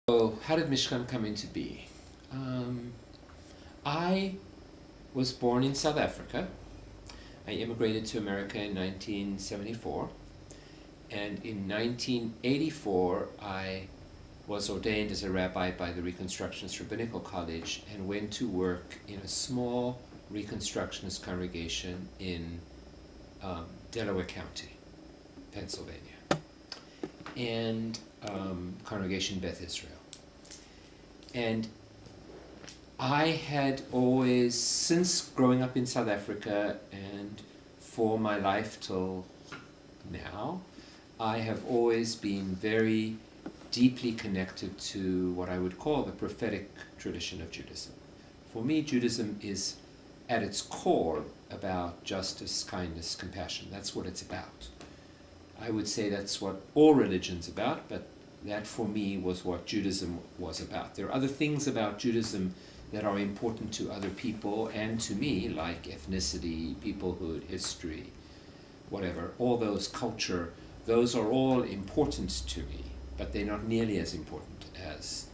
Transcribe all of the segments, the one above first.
So, how did Mishkan come into being? I was born in South Africa. I immigrated to America in 1974, and in 1984 I was ordained as a rabbi by the Reconstructionist Rabbinical College and went to work in a small Reconstructionist congregation in Delaware County, Pennsylvania, and Congregation Beth Israel. And I had always, since growing up in South Africa and for my life till now, I have always been very deeply connected to what I would call the prophetic tradition of Judaism. For me, Judaism is at its core about justice, kindness, compassion. That's what it's about. I would say that's what all religion's about, but that for me was what Judaism was about. There are other things about Judaism that are important to other people and to me, like ethnicity, peoplehood, history, whatever, all those culture, those are all important to me, but they're not nearly as important as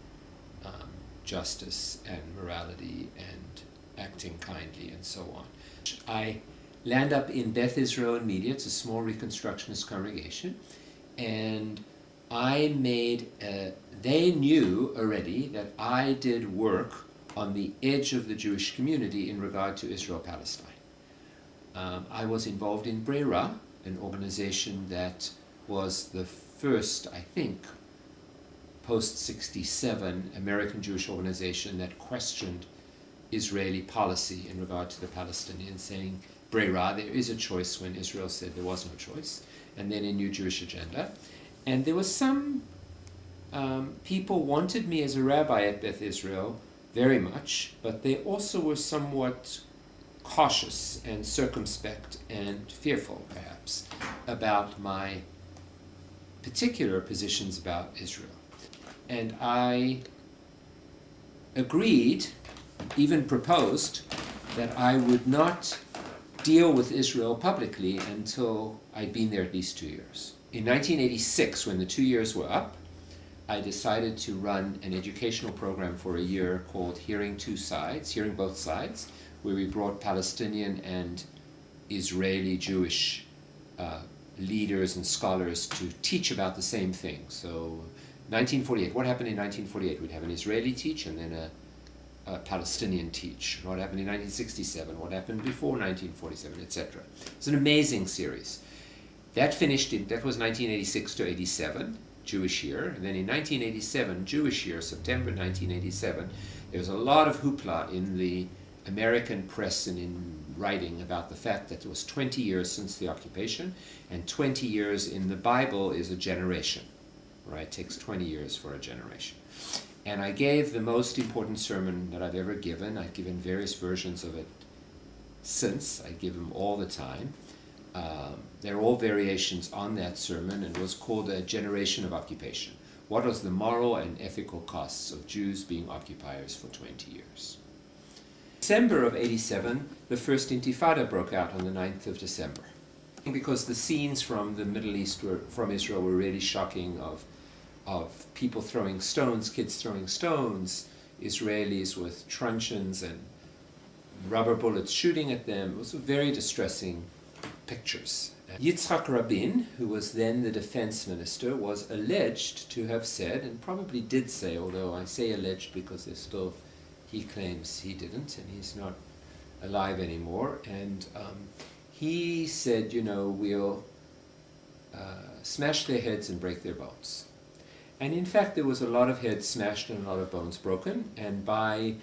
justice and morality and acting kindly and so on. I land up in Beth Israel in Media. It's a small Reconstructionist congregation, and I made, they knew already that I did work on the edge of the Jewish community in regard to Israel-Palestine. I was involved in Brera, an organization that was the first, I think, post-67 American Jewish organization that questioned Israeli policy in regard to the Palestinians, saying, Brera, there is a choice, when Israel said there was no choice, and then a new Jewish agenda. And there was some people wanted me as a rabbi at Beth Israel very much, but they also were somewhat cautious and circumspect and fearful, perhaps, about my particular positions about Israel. And I agreed, even proposed, that I would not deal with Israel publicly until I'd been there at least 2 years. In 1986, when the 2 years were up, I decided to run an educational program for a year called Hearing Both Sides, where we brought Palestinian and Israeli Jewish leaders and scholars to teach about the same thing. So 1948, what happened in 1948? We'd have an Israeli teach and then a Palestinian teach. What happened in 1967? What happened before 1947, etc. It's an amazing series. That finished that was 1986 to 87, Jewish year. And then in 1987, Jewish year, September 1987, there was a lot of hoopla in the American press and in writing about the fact that it was 20 years since the occupation, and 20 years in the Bible is a generation, right? It takes 20 years for a generation. And I gave the most important sermon that I've ever given. I've given various versions of it since. I give them all the time. They're all variations on that sermon, and it was called A Generation of Occupation. What was the moral and ethical costs of Jews being occupiers for 20 years? December of 87, the first Intifada broke out on the 9th of December. Because the scenes from the Middle East, from Israel, were really shocking, of people throwing stones, kids throwing stones, Israelis with truncheons and rubber bullets shooting at them. It was very distressing pictures. Yitzhak Rabin, who was then the defense minister, was alleged to have said, and probably did say, although I say alleged because there's still, he claims he didn't, and he's not alive anymore, and he said, you know, we'll smash their heads and break their bones. And in fact, there was a lot of heads smashed and a lot of bones broken, and by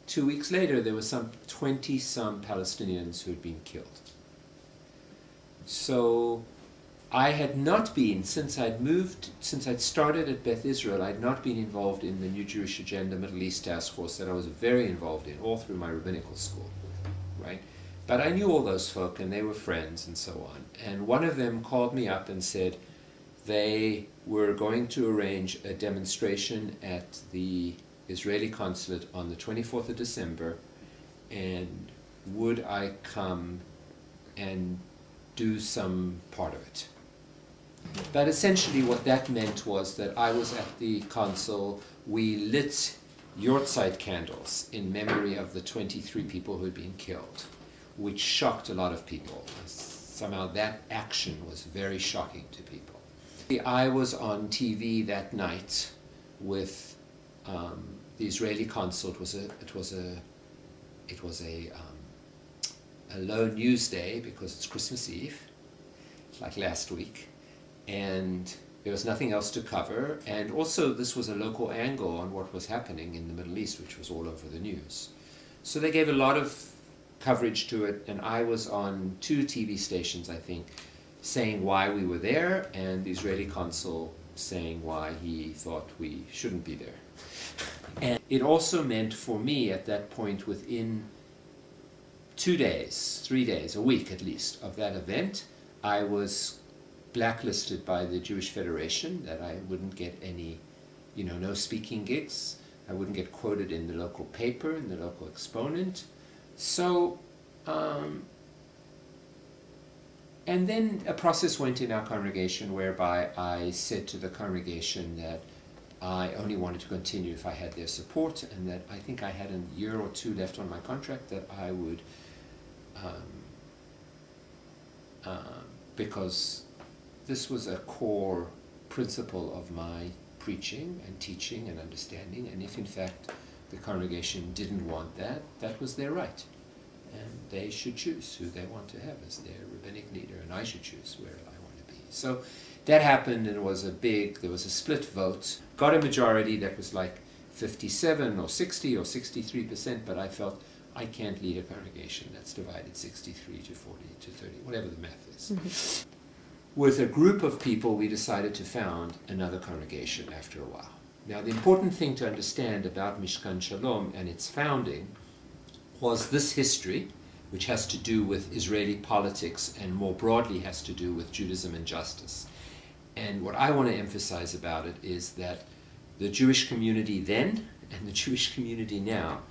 2 weeks later, there was some 20-some Palestinians who had been killed. So I had not been, since I'd started at Beth Israel, I'd not been involved in the New Jewish Agenda Middle East Task Force that I was very involved in all through my rabbinical school, right? But I knew all those folk, and they were friends and so on. And one of them called me up and said they were going to arrange a demonstration at the Israeli consulate on the 24th of December, and would I come and do some part of it. But essentially what that meant was that I was at the consul we lit Yortzeit candles in memory of the 23 people who had been killed, which shocked a lot of people. Somehow that action was very shocking to people. I was on TV that night with the Israeli consul. It was a low news day because it's Christmas Eve, like last week, and there was nothing else to cover, and also this was a local angle on what was happening in the Middle East, which was all over the news. So they gave a lot of coverage to it, and I was on 2 TV stations, I think, saying why we were there, and the Israeli consul saying why he thought we shouldn't be there. And it also meant for me at that point, within 2 days, 3 days, a week at least, of that event, I was blacklisted by the Jewish Federation, that I wouldn't get any, no speaking gigs. I wouldn't get quoted in the local paper, in the local exponent. So, and then a process went in our congregation whereby I said to the congregation that I only wanted to continue if I had their support, and that I think I had a year or 2 left on my contract, that I would, because this was a core principle of my preaching and teaching and understanding, and if in fact the congregation didn't want that, that was their right. And they should choose who they want to have as their rabbinic leader, and I should choose where I want to be. So that happened, and there was a split vote. Got a majority that was like 57 or 60 or 63%, but I felt I can't lead a congregation that's divided 63 to 40 to 30, whatever the math is. Mm-hmm. With a group of people, we decided to found another congregation after a while. Now, the important thing to understand about Mishkan Shalom and its founding was this history, which has to do with Israeli politics and more broadly has to do with Judaism and justice. And what I want to emphasize about it is that the Jewish community then and the Jewish community now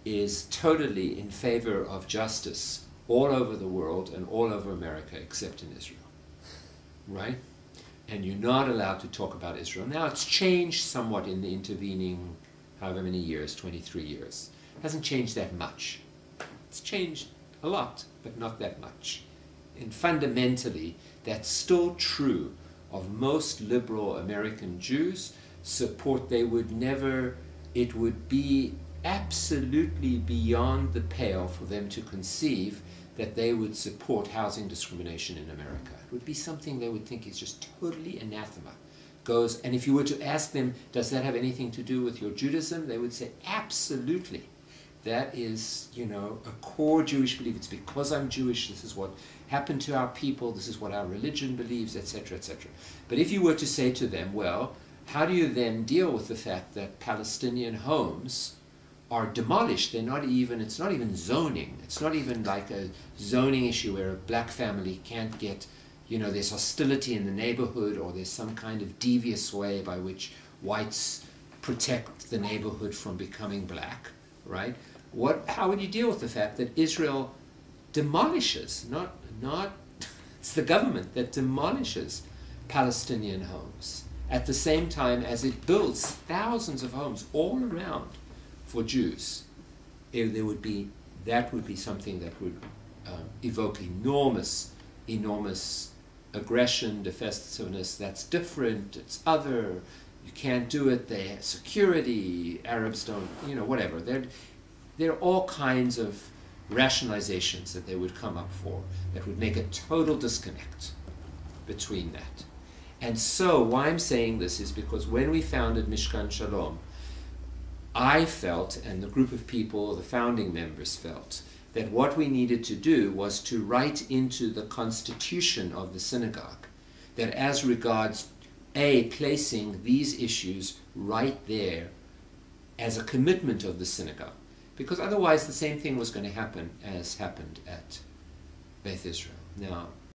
is totally in favor of justice all over the world and all over America except in Israel. Right? And you're not allowed to talk about Israel. Now it's changed somewhat in the intervening however many years, 23 years. It hasn't changed that much. It's changed a lot, but not that much. And fundamentally, that's still true of most liberal American Jews. They would never, it would be absolutely beyond the pale for them to conceive that they would support housing discrimination in America. It would be something they would think is just totally anathema. And if you were to ask them, does that have anything to do with your Judaism? They would say, absolutely. That is, a core Jewish belief. It's because I'm Jewish, this is what happened to our people, this is what our religion believes, etc., etc. But if you were to say to them, well, how do you then deal with the fact that Palestinian homes are demolished? It's not even zoning. It's not even like a zoning issue where a black family can't get, there's hostility in the neighborhood, or there's some kind of devious way by which whites protect the neighborhood from becoming black, right? How would you deal with the fact that Israel demolishes, it's the government that demolishes Palestinian homes at the same time as it builds thousands of homes all around for Jews? That would be something that would evoke enormous aggression, defensiveness. That's different, it's other, you can't do it, they have security, Arabs don't, whatever. There are all kinds of rationalizations that they would come up for that would make a total disconnect between that. And so why I'm saying this is because when we founded Mishkan Shalom, I felt, and the group of people, the founding members felt, that what we needed to do was to write into the constitution of the synagogue that as regards placing these issues right there as a commitment of the synagogue, because otherwise the same thing was going to happen as happened at Beth Israel. Now,